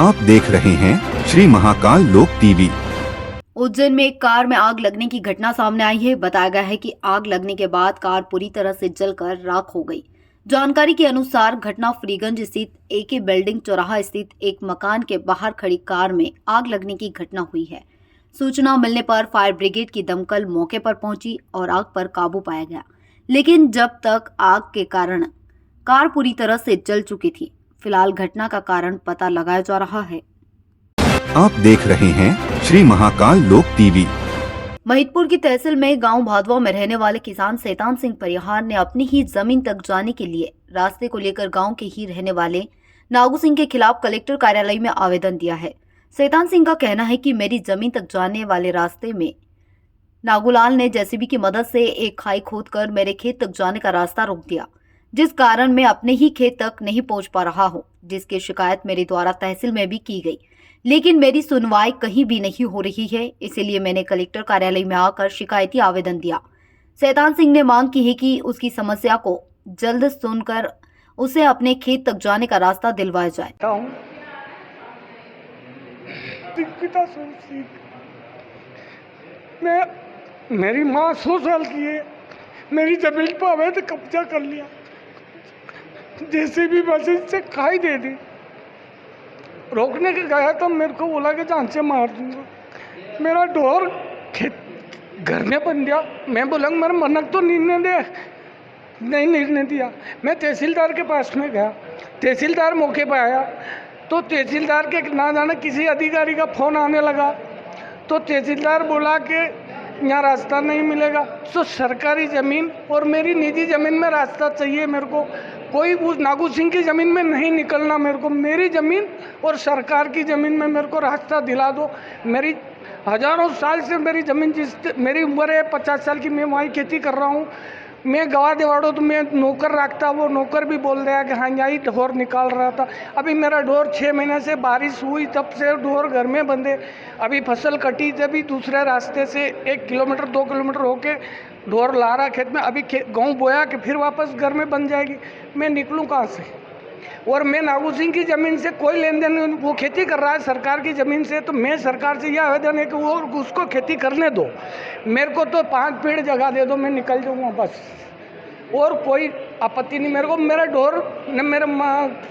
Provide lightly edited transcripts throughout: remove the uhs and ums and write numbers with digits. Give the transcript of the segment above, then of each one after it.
आप देख रहे हैं श्री महाकाल लोक टीवी। उज्जैन में एक कार में आग लगने की घटना सामने आई है। बताया गया है कि आग लगने के बाद कार पूरी तरह से जलकर राख हो गई। जानकारी के अनुसार घटना फरीगंज स्थित एके बिल्डिंग चौराहा स्थित एक मकान के बाहर खड़ी कार में आग लगने की घटना हुई है। सूचना मिलने पर फायर ब्रिगेड की दमकल मौके पर पहुंची और आग पर काबू पाया गया, लेकिन जब तक आग के कारण कार पूरी तरह से जल चुकी थी। फिलहाल घटना का कारण पता लगाया जा रहा है। आप देख रहे हैं श्री महाकाल लोक टीवी। महिदपुर की तहसील में गांव भादवा में रहने वाले किसान शैतान सिंह परिहार ने अपनी ही जमीन तक जाने के लिए रास्ते को लेकर गांव के ही रहने वाले नागू सिंह के खिलाफ कलेक्टर कार्यालय में आवेदन दिया है। शैतान सिंह का कहना है कि मेरी जमीन तक जाने वाले रास्ते में नागूलाल ने जेसीबी की मदद से एक खाई खोदकर मेरे खेत तक जाने का रास्ता रोक दिया, जिस कारण मैं अपने ही खेत तक नहीं पहुंच पा रहा हूं, जिसकी शिकायत मेरे द्वारा तहसील में भी की गई, लेकिन मेरी सुनवाई कहीं भी नहीं हो रही है। इसीलिए मैंने कलेक्टर कार्यालय में आकर शिकायती आवेदन दिया। शैतान सिंह ने मांग की है कि उसकी समस्या को जल्द सुनकर उसे अपने खेत तक जाने का रास्ता दिलवाया जाए। मेरी माँ 100 साल की है, मेरी जमीन पर अवैध कब्जा कर लिया, जैसे भी मशीन से खाई दे दी। रोकने के गया तो मेरे को बोला कि जान से मार दूंगा। मेरा ढोर खेत घर में बन गया। मैं बोला मेरा मनक तो नहीं निर्णय दिया। मैं तहसीलदार के पास में गया, तहसीलदार मौके पर आया तो तहसीलदार के ना जाने किसी अधिकारी का फ़ोन आने लगा, तो तहसीलदार बोला कि यहाँ रास्ता नहीं मिलेगा। तो सरकारी ज़मीन और मेरी निजी ज़मीन में रास्ता चाहिए मेरे को। कोई उस नागू सिंह की ज़मीन में नहीं निकलना मेरे को। मेरी ज़मीन और सरकार की ज़मीन में मेरे को रास्ता दिला दो। मेरी हज़ारों साल से मेरी ज़मीन मेरी उम्र है 50 साल की, मैं वहीं खेती कर रहा हूँ। मैं गवाह दिवाड़ो तो मैं नौकर रखता, वो नौकर भी बोल रहा कि हाँ यही ढोर निकाल रहा था। अभी मेरा ढोर 6 महीने से बारिश हुई तब से ढोर घर में बंधे। अभी फसल कटी तभी दूसरे रास्ते से 1 किलोमीटर 2 किलोमीटर होके ढोर ला रहा खेत में। अभी गेहूँ बोया कि फिर वापस घर में बन जाएगी। मैं निकलूँ कहाँ से? और मैं नागू सिंह की ज़मीन से कोई लेन देन, वो खेती कर रहा है सरकार की ज़मीन से, तो मैं सरकार से यह आवेदन है कि वो उसको खेती करने दो। मेरे को तो 5 पेड़ जगह दे दो, मैं निकल जाऊँगा बस, और कोई आपत्ति नहीं मेरे को। मेरा ढोर न मेरा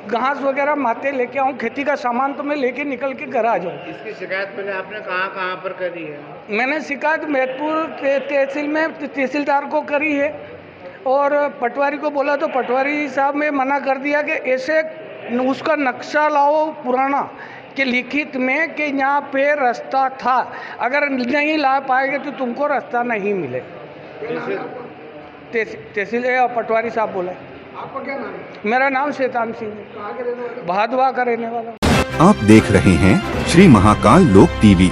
घास वगैरह माते लेके आऊँ, खेती का सामान तो मैं लेके निकल के घर आ जाऊँ। इसकी शिकायत पहले आपने कहाँ पर करी है? मैंने शिकायत महिदपुर तहसील में तहसीलदार को करी है और पटवारी को बोला तो पटवारी साहब ने मना कर दिया कि ऐसे उसका नक्शा लाओ पुराना कि लिखित में कि यहाँ पे रास्ता था, अगर नहीं ला पाएंगे तो तुमको रास्ता नहीं मिलेगा। तहसील पटवारी साहब बोले। आपका क्या नाम है? मेरा नाम शैतान सिंह है, कहाँ के रहने वाले? भादवा का रहने वाला। आप देख रहे हैं श्री महाकाल लोक टीवी।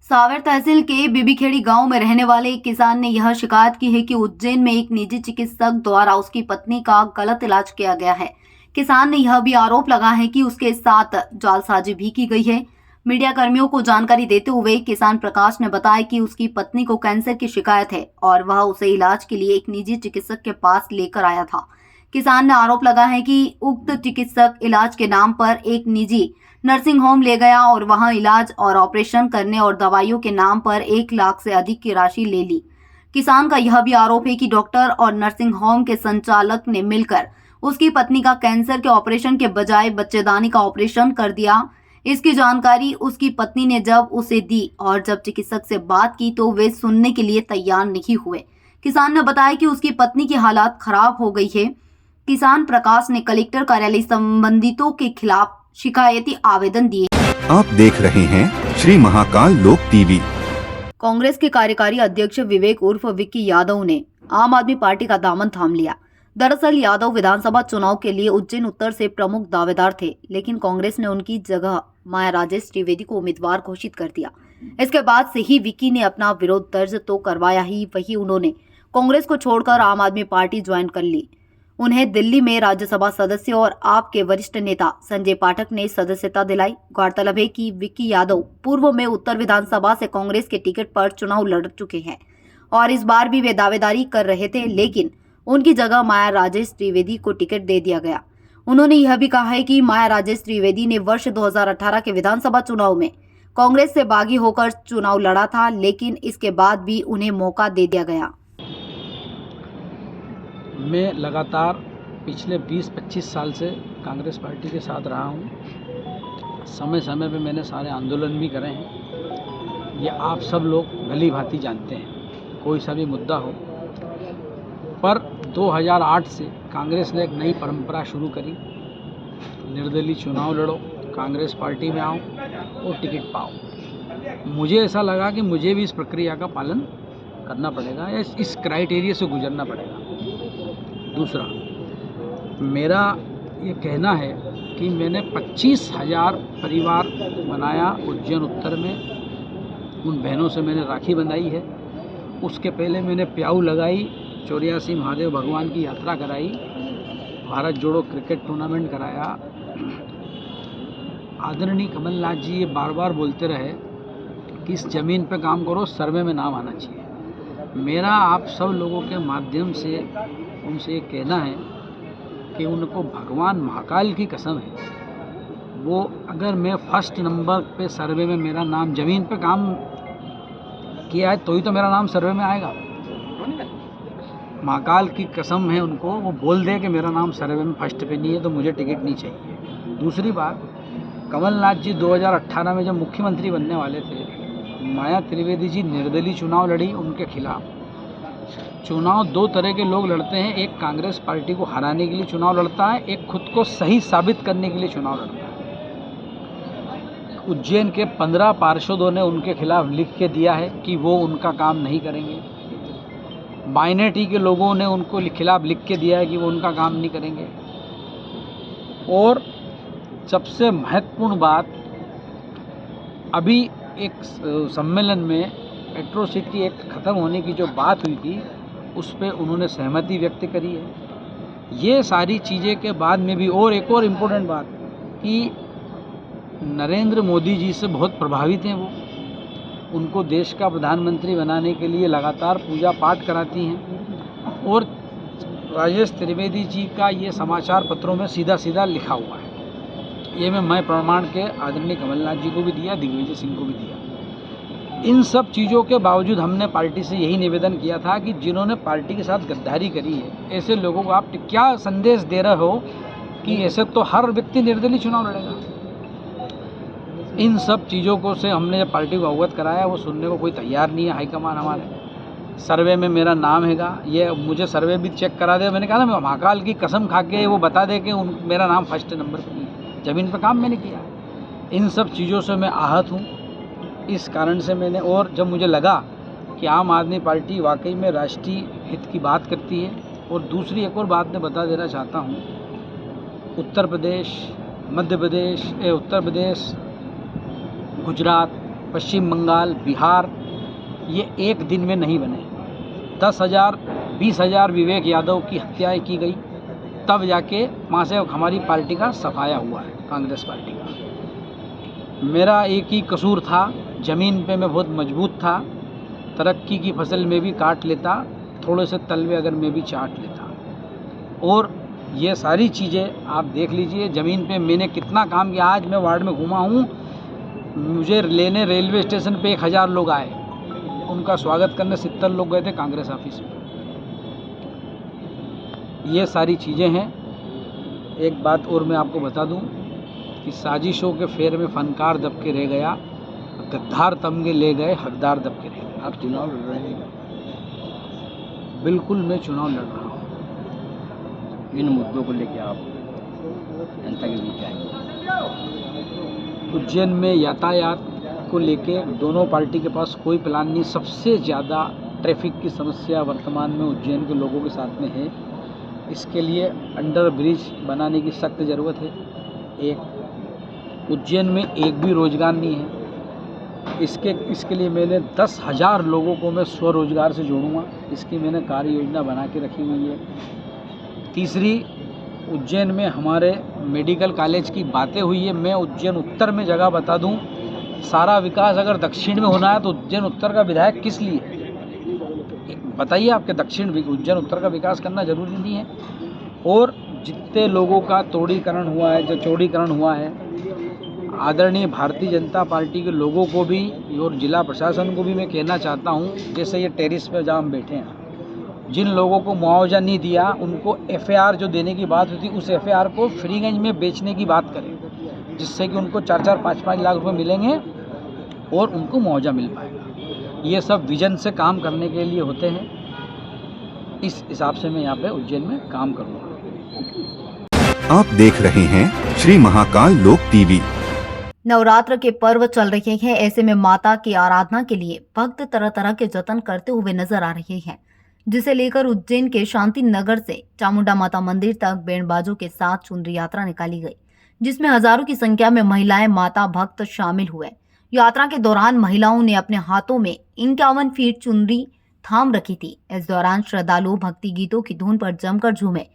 सावर तहसील के बीबीखेड़ी गांव में रहने वाले एक किसान ने यह शिकायत की है कि उज्जैन में एक निजी चिकित्सक द्वारा उसकी पत्नी का गलत इलाज किया गया है। किसान ने यह भी आरोप लगाया है कि उसके साथ जालसाजी भी की गई है। मीडिया कर्मियों को जानकारी देते हुए किसान प्रकाश ने बताया कि उसकी पत्नी को कैंसर की शिकायत है और वह उसे इलाज के लिए एक निजी चिकित्सक के पास लेकर आया था। किसान ने आरोप लगाया है कि उक्त चिकित्सक इलाज के नाम पर एक निजी नर्सिंग होम ले गया और वहां इलाज और ऑपरेशन करने और दवाइयों के नाम पर 1 लाख से अधिक की राशि ले ली। किसान का यह भी आरोप है कि डॉक्टर और नर्सिंग होम के संचालक ने मिलकर उसकी पत्नी का कैंसर के ऑपरेशन के बजाय बच्चेदानी का ऑपरेशन कर दिया। इसकी जानकारी उसकी पत्नी ने जब उसे दी और जब चिकित्सक से बात की तो वे सुनने के लिए तैयार नहीं हुए। किसान ने बताया कि उसकी पत्नी की हालत खराब हो गई है। किसान प्रकाश ने कलेक्टर कार्यालय संबंधितों के खिलाफ शिकायती आवेदन दिए। आप देख रहे हैं श्री महाकाल लोक टीवी। कांग्रेस के कार्यकारी अध्यक्ष विवेक उर्फ विक्की यादव ने आम आदमी पार्टी का दामन थाम लिया। दरअसल यादव विधानसभा चुनाव के लिए उज्जैन उत्तर से प्रमुख दावेदार थे, लेकिन कांग्रेस ने उनकी जगह माया राजेश त्रिवेदी को उम्मीदवार घोषित कर दिया। इसके बाद से ही विक्की ने अपना विरोध दर्ज तो करवाया ही, वही उन्होंने कांग्रेस को छोड़कर आम आदमी पार्टी ज्वाइन कर ली। उन्हें दिल्ली में राज्यसभा सदस्य और आप के वरिष्ठ नेता संजय पाठक ने सदस्यता दिलाई। गौरतलब है कि विक्की यादव पूर्व में उत्तर विधानसभा से कांग्रेस के टिकट पर चुनाव लड़ चुके हैं और इस बार भी वे दावेदारी कर रहे थे, लेकिन उनकी जगह माया राजेश त्रिवेदी को टिकट दे दिया गया। उन्होंने यह भी कहा है कि माया राजेश त्रिवेदी ने वर्ष 2018 के विधानसभा चुनाव में कांग्रेस से बागी होकर चुनाव लड़ा था, लेकिन इसके बाद भी उन्हें मौका दे दिया गया। मैं लगातार पिछले 20-25 साल से कांग्रेस पार्टी के साथ रहा हूँ। समय समय पे मैंने सारे आंदोलन भी करे हैं। ये आप सब लोग भली भांति जानते हैं, कोई सा भी मुद्दा हो। पर 2008 से कांग्रेस ने एक नई परंपरा शुरू करी, निर्दलीय चुनाव लड़ो, कांग्रेस पार्टी में आओ और टिकट पाओ। मुझे ऐसा लगा कि मुझे भी इस प्रक्रिया का पालन करना पड़ेगा या इस क्राइटेरिया से गुजरना पड़ेगा। दूसरा, मेरा ये कहना है कि मैंने 25,000 परिवार बनाया उज्जैन उत्तर में। उन बहनों से मैंने राखी बंधाई है। उसके पहले मैंने प्याऊ लगाई, 84 महादेव भगवान की यात्रा कराई, भारत जोड़ो क्रिकेट टूर्नामेंट कराया। आदरणीय कमलनाथ जी ये बार बार बोलते रहे कि इस ज़मीन पे काम करो, सर्वे में नाम आना चाहिए। मेरा आप सब लोगों के माध्यम से उनसे ये कहना है कि उनको भगवान महाकाल की कसम है, वो अगर मैं फर्स्ट नंबर पे सर्वे में मेरा नाम, ज़मीन पे काम किया है तो ही तो मेरा नाम सर्वे में आएगा। महाकाल की कसम है उनको, वो बोल दे कि मेरा नाम सर्वे में फर्स्ट पे नहीं है तो मुझे टिकट नहीं चाहिए। दूसरी बात, कमलनाथ जी 2018 में जब मुख्यमंत्री बनने वाले थे, माया त्रिवेदी जी निर्दलीय चुनाव लड़ी, उनके खिलाफ। चुनाव दो तरह के लोग लड़ते हैं, एक कांग्रेस पार्टी को हराने के लिए चुनाव लड़ता है, एक खुद को सही साबित करने के लिए चुनाव लड़ता है। उज्जैन के 15 पार्षदों ने उनके खिलाफ लिख के दिया है कि वो उनका काम नहीं करेंगे। माइनॉरिटी के लोगों ने उनको खिलाफ लिख के दिया है कि वो उनका काम नहीं करेंगे। और सबसे महत्वपूर्ण बात, अभी एक सम्मेलन में एट्रोसिटी एक्ट ख़त्म होने की जो बात हुई थी, उस पर उन्होंने सहमति व्यक्त करी है। ये सारी चीज़ें के बाद में भी, और एक और इम्पोर्टेंट बात कि नरेंद्र मोदी जी से बहुत प्रभावित हैं वो, उनको देश का प्रधानमंत्री बनाने के लिए लगातार पूजा पाठ कराती हैं। और राजेश त्रिवेदी जी का ये समाचार पत्रों में सीधा सीधा लिखा हुआ है। ये मैं प्रमाण के आदरणीय कमलनाथ जी को भी दिया, दिग्विजय सिंह को भी दिया। इन सब चीज़ों के बावजूद हमने पार्टी से यही निवेदन किया था कि जिन्होंने पार्टी के साथ गद्दारी करी है, ऐसे लोगों को आप क्या संदेश दे रहे हो कि ऐसे तो हर व्यक्ति निर्दलीय चुनाव लड़ेगा। इन सब चीज़ों को से हमने जब पार्टी को अवगत कराया, वो सुनने को कोई तैयार नहीं है हाईकमान हमारे। सर्वे में मेरा नाम हैगा, ये मुझे सर्वे भी चेक करा दे। मैंने कहा ना, मैं महाकाल की कसम खा के वो बता दे कि मेरा नाम फर्स्ट नंबर पर नहीं है, ज़मीन पर काम मैंने किया। इन सब चीज़ों से मैं आहत हूँ। इस कारण से मैंने, और जब मुझे लगा कि आम आदमी पार्टी वाकई में राष्ट्रीय हित की बात करती है। और दूसरी एक और बात मैं बता देना चाहता हूँ, उत्तर प्रदेश, मध्य प्रदेश, उत्तर प्रदेश, गुजरात, पश्चिम बंगाल, बिहार, ये एक दिन में नहीं बने। 10,000, 20,000 विवेक यादव की हत्याएं की गई, तब जाके वहाँ से हमारी पार्टी का सफाया हुआ है, कांग्रेस पार्टी का। मेरा एक ही कसूर था, ज़मीन पे मैं बहुत मजबूत था, तरक्की की फसल में भी काट लेता, थोड़े से तलवे अगर मैं भी चाट लेता। और ये सारी चीज़ें आप देख लीजिए, ज़मीन पे मैंने कितना काम किया। आज मैं वार्ड में घूमा हूँ, मुझे लेने रेलवे स्टेशन पे 1,000 लोग आए, उनका स्वागत करने 70 लोग गए थे कांग्रेस ऑफिस में। ये सारी चीज़ें हैं। एक बात और मैं आपको बता दूं कि साजिशों के फेर में फनकार दब के रह गया, गद्दार तमगे ले गए, हकदार दब के रह गए। आप चुनाव लड़ रहे हैं? बिल्कुल मैं चुनाव लड़ रहा हूँ। इन मुद्दों को लेकर आप जनता के बीच आएंगे? उज्जैन में यातायात को लेके दोनों पार्टी के पास कोई प्लान नहीं। सबसे ज़्यादा ट्रैफिक की समस्या वर्तमान में उज्जैन के लोगों के साथ में है। इसके लिए अंडर ब्रिज बनाने की सख्त ज़रूरत है। एक, उज्जैन में एक भी रोज़गार नहीं है। इसके लिए मैंने 10,000 लोगों को मैं स्वरोजगार से जोड़ूंगा, इसकी मैंने कार्य योजना बना के रखी हुई है। तीसरी, उज्जैन में हमारे मेडिकल कॉलेज की बातें हुई है। मैं उज्जैन उत्तर में जगह बता दूं, सारा विकास अगर दक्षिण में होना है तो उज्जैन उत्तर का विधायक किस लिए बताइए? आपके दक्षिण उज्जैन उत्तर का विकास करना जरूरी नहीं है? और जितने लोगों का तोड़ीकरण हुआ है, जो चौड़ीकरण हुआ है, आदरणीय भारतीय जनता पार्टी के लोगों को भी और जिला प्रशासन को भी मैं कहना चाहता हूं, जैसे ये टेरिस पे जहाँ हम बैठे हैं, जिन लोगों को मुआवजा नहीं दिया उनको एफआईआर जो देने की बात होती उस एफआईआर को फ्रीगंज में बेचने की बात करें, जिससे कि उनको 4-4, 5-5 लाख रुपए मिलेंगे और उनको मुआवजा मिल पाएगा। ये सब विजन से काम करने के लिए होते हैं। इस हिसाब से मैं यहाँ पे उज्जैन में काम करूँगा। आप देख रहे हैं श्री महाकाल लोक टीवी। नवरात्र के पर्व चल रहे हैं, ऐसे में माता की आराधना के लिए भक्त तरह तरह के जतन करते हुए नजर आ रहे हैं, जिसे लेकर उज्जैन के शांति नगर से चामुंडा माता मंदिर तक बैंड बाजों के साथ चुनरी यात्रा निकाली गई, जिसमें हजारों की संख्या में महिलाएं माता भक्त शामिल हुए। यात्रा के दौरान महिलाओं ने अपने हाथों में 51 फीट चुनरी थाम रखी थी। इस दौरान श्रद्धालु भक्ति गीतों की धुन पर जमकर झूमे।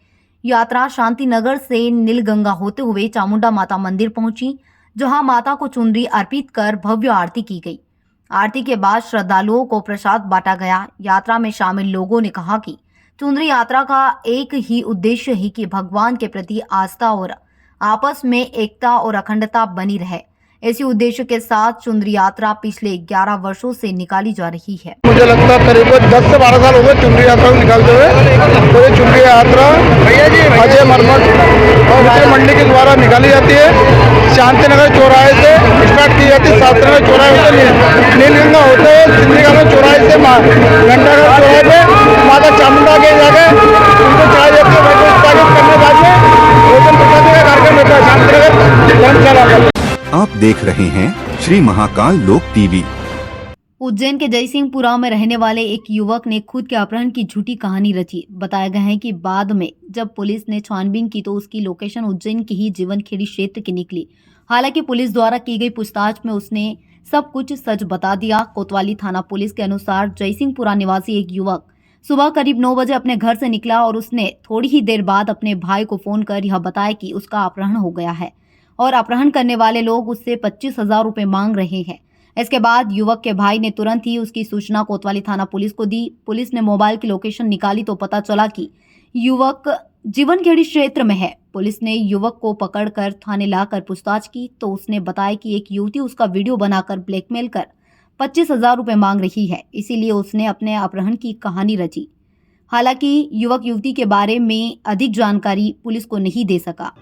यात्रा शांति नगर से नीलगंगा होते हुए चामुंडा माता मंदिर पहुंची, जहां माता को चुनरी अर्पित कर भव्य आरती की गई। आरती के बाद श्रद्धालुओं को प्रसाद बांटा गया। यात्रा में शामिल लोगों ने कहा कि चुनरी यात्रा का एक ही उद्देश्य है कि भगवान के प्रति आस्था और आपस में एकता और अखंडता बनी रहे। इसी उद्देश्य के साथ चुनरी यात्रा पिछले 11 वर्षों से निकाली जा रही है। मुझे लगता है करीब 10 से 12 साल हो गए चुनरी यात्रा को निकालते हुए। तो ये चुनरी यात्रा अजय मरमठ और विजय मंडी के द्वारा निकाली जाती है। शांतिनगर चौराहे से स्टार्ट की जाती है। शास्त्रीनगर चौराहे से नीलगंगा होते हुए सिंधीनगर चौराहे से घंटाघर चौराहे पे माता चामुंडा के जाके उनको चढ़ाई जाती है। स्वागत करने के बाद में भोजन प्रसादी का कार्यक्रम होता है शांतिनगर धर्मशाला। आप देख रहे हैं श्री महाकाल लोक टीवी। उज्जैन के जयसिंहपुरा में रहने वाले एक युवक ने खुद के अपहरण की झूठी कहानी रची। बताया गया है कि बाद में जब पुलिस ने छानबीन की तो उसकी लोकेशन उज्जैन की ही जीवनखेड़ी क्षेत्र की निकली। हालांकि पुलिस द्वारा की गई पूछताछ में उसने सब कुछ सच बता दिया। कोतवाली थाना पुलिस के अनुसार जयसिंहपुरा निवासी एक युवक सुबह करीब 9 बजे अपने घर से निकला और उसने थोड़ी ही देर बाद अपने भाई को फोन कर यह बताया कि उसका अपहरण हो गया है और अपहरण करने वाले लोग उससे 25,000 रुपए मांग रहे हैं। इसके बाद युवक के भाई ने तुरंत ही उसकी सूचना कोतवाली थाना पुलिस को दी। पुलिस ने मोबाइल की लोकेशन निकाली तो पता चला कि युवक जीवनखेड़ी क्षेत्र में है। पुलिस ने युवक को पकड़कर थाने लाकर पूछताछ की तो उसने बताया कि एक युवती उसका वीडियो बनाकर ब्लैकमेल कर 25,000 रुपए मांग रही है, इसीलिए उसने अपने अपहरण की कहानी रची। हालांकि युवक युवती के बारे में अधिक जानकारी पुलिस को नहीं दे सका।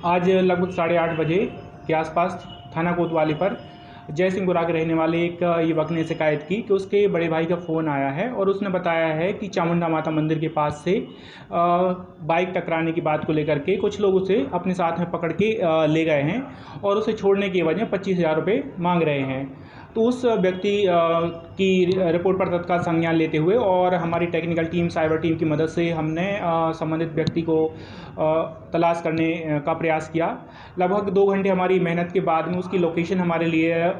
आज लगभग 8:30 बजे के आसपास थाना कोतवाली पर जयसिंहपुरा के रहने वाले एक युवक ने शिकायत की कि उसके बड़े भाई का फ़ोन आया है और उसने बताया है कि चामुंडा माता मंदिर के पास से बाइक टकराने की बात को लेकर के कुछ लोग उसे अपने साथ में पकड़ के ले गए हैं और उसे छोड़ने के वजह 25,000 रुपये मांग रहे हैं। तो उस व्यक्ति की रिपोर्ट पर तत्काल संज्ञान लेते हुए और हमारी टेक्निकल टीम, साइबर टीम की मदद से हमने संबंधित व्यक्ति को तलाश करने का प्रयास किया। लगभग 2 घंटे हमारी मेहनत के बाद में उसकी लोकेशन हमारे लिए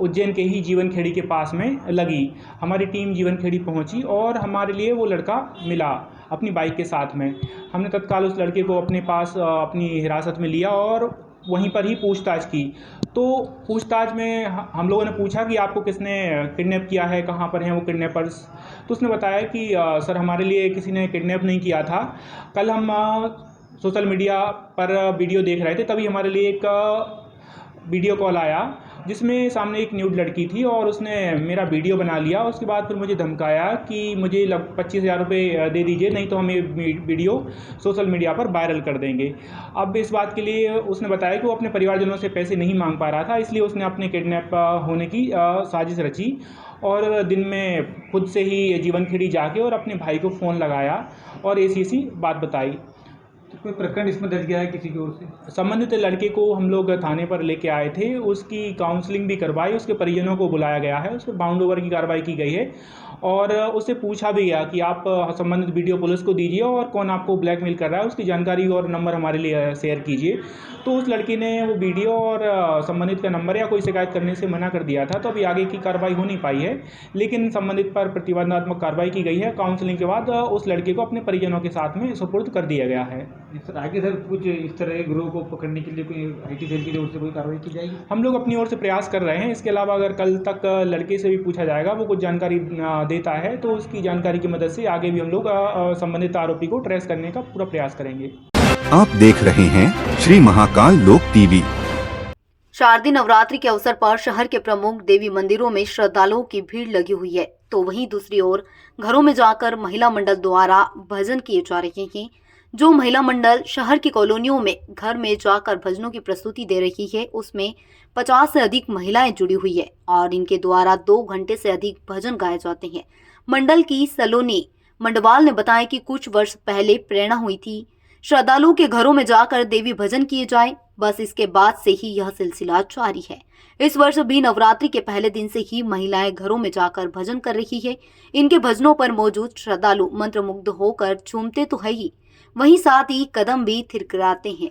उज्जैन के ही जीवनखेड़ी के पास में लगी। हमारी टीम जीवनखेड़ी पहुंची और हमारे लिए वो लड़का मिला अपनी बाइक के साथ में। हमने तत्काल उस लड़के को अपने पास अपनी हिरासत में लिया और वहीं पर ही पूछताछ की। तो पूछताछ में हम लोगों ने पूछा कि आपको किसने किडनैप किया है, कहाँ पर हैं वो किडनैपर्स। तो उसने बताया कि सर हमारे लिए किसी ने किडनैप नहीं किया था। कल हम सोशल मीडिया पर वीडियो देख रहे थे, तभी हमारे लिए एक वीडियो कॉल आया जिसमें सामने एक न्यूड लड़की थी और उसने मेरा वीडियो बना लिया। उसके बाद फिर मुझे धमकाया कि मुझे 25,000 रुपये दे दीजिए, नहीं तो हम ये वीडियो सोशल मीडिया पर वायरल कर देंगे। अब इस बात के लिए उसने बताया कि वो अपने परिवारजनों से पैसे नहीं मांग पा रहा था, इसलिए उसने अपने किडनैप होने की साजिश रची और दिन में खुद से ही जीवनखेड़ी जाके और अपने भाई को फ़ोन लगाया और ऐसी बात बताई। तो कोई प्रकरण इसमें दर्ज गया है किसी की ओर से? संबंधित लड़के को हम लोग थाने पर लेके आए थे, उसकी काउंसलिंग भी करवाई, उसके परिजनों को बुलाया गया है, उस पर बाउंड ओवर की कार्रवाई की गई है और उससे पूछा भी गया कि आप संबंधित वीडियो पुलिस को दीजिए और कौन आपको ब्लैकमेल कर रहा है उसकी जानकारी और नंबर हमारे लिए शेयर कीजिए। तो उस लड़की ने वो वीडियो और संबंधित का नंबर या कोई शिकायत करने से मना कर दिया था। तो अभी आगे की कार्रवाई हो नहीं पाई है, लेकिन संबंधित पर प्रतिबंधात्मक कार्रवाई की गई है। काउंसलिंग के बाद उस लड़के को अपने परिजनों के साथ में सुपुर्द कर दिया गया है। सर आगे सर कुछ इस तरह के गिरोह को पकड़ने के लिए कोई IT सेल की ओर से कोई कार्रवाई की जाएगी? हम लोग अपनी ओर से प्रयास कर रहे हैं। इसके अलावा अगर कल तक लड़के से भी पूछा जाएगा, वो कुछ जानकारी देता है तो उसकी जानकारी की मदद से आगे भी हम लोग संबंधित आरोपी को ट्रेस करने का पूरा प्रयास करेंगे। आप देख रहे हैं श्री महाकाल लोक टीवी। शारदीय नवरात्रि के अवसर पर शहर के प्रमुख देवी मंदिरों में श्रद्धालुओं की भीड़ लगी हुई है, तो वहीं दूसरी ओर घरों में जाकर महिला मंडल द्वारा भजन किए जा रहे हैं। जो महिला मंडल शहर की कॉलोनियों में घर में जाकर भजनों की प्रस्तुति दे रही है, उसमें 50 से अधिक महिलाएं जुड़ी हुई है और इनके द्वारा 2 घंटे से अधिक भजन गाए जाते हैं। मंडल की सलोनी मंडवाल ने बताया कि कुछ वर्ष पहले प्रेरणा हुई थी श्रद्धालुओं के घरों में जाकर देवी भजन किए जाए, बस इसके बाद से ही यह सिलसिला जारी है। इस वर्ष भी नवरात्रि के पहले दिन से ही महिलाएं घरों में जाकर भजन कर रही है। इनके भजनों पर मौजूद श्रद्धालु मंत्रमुग्ध होकर झूमते तो है ही, वहीं साथ ही कदम भी थिरकराते हैं।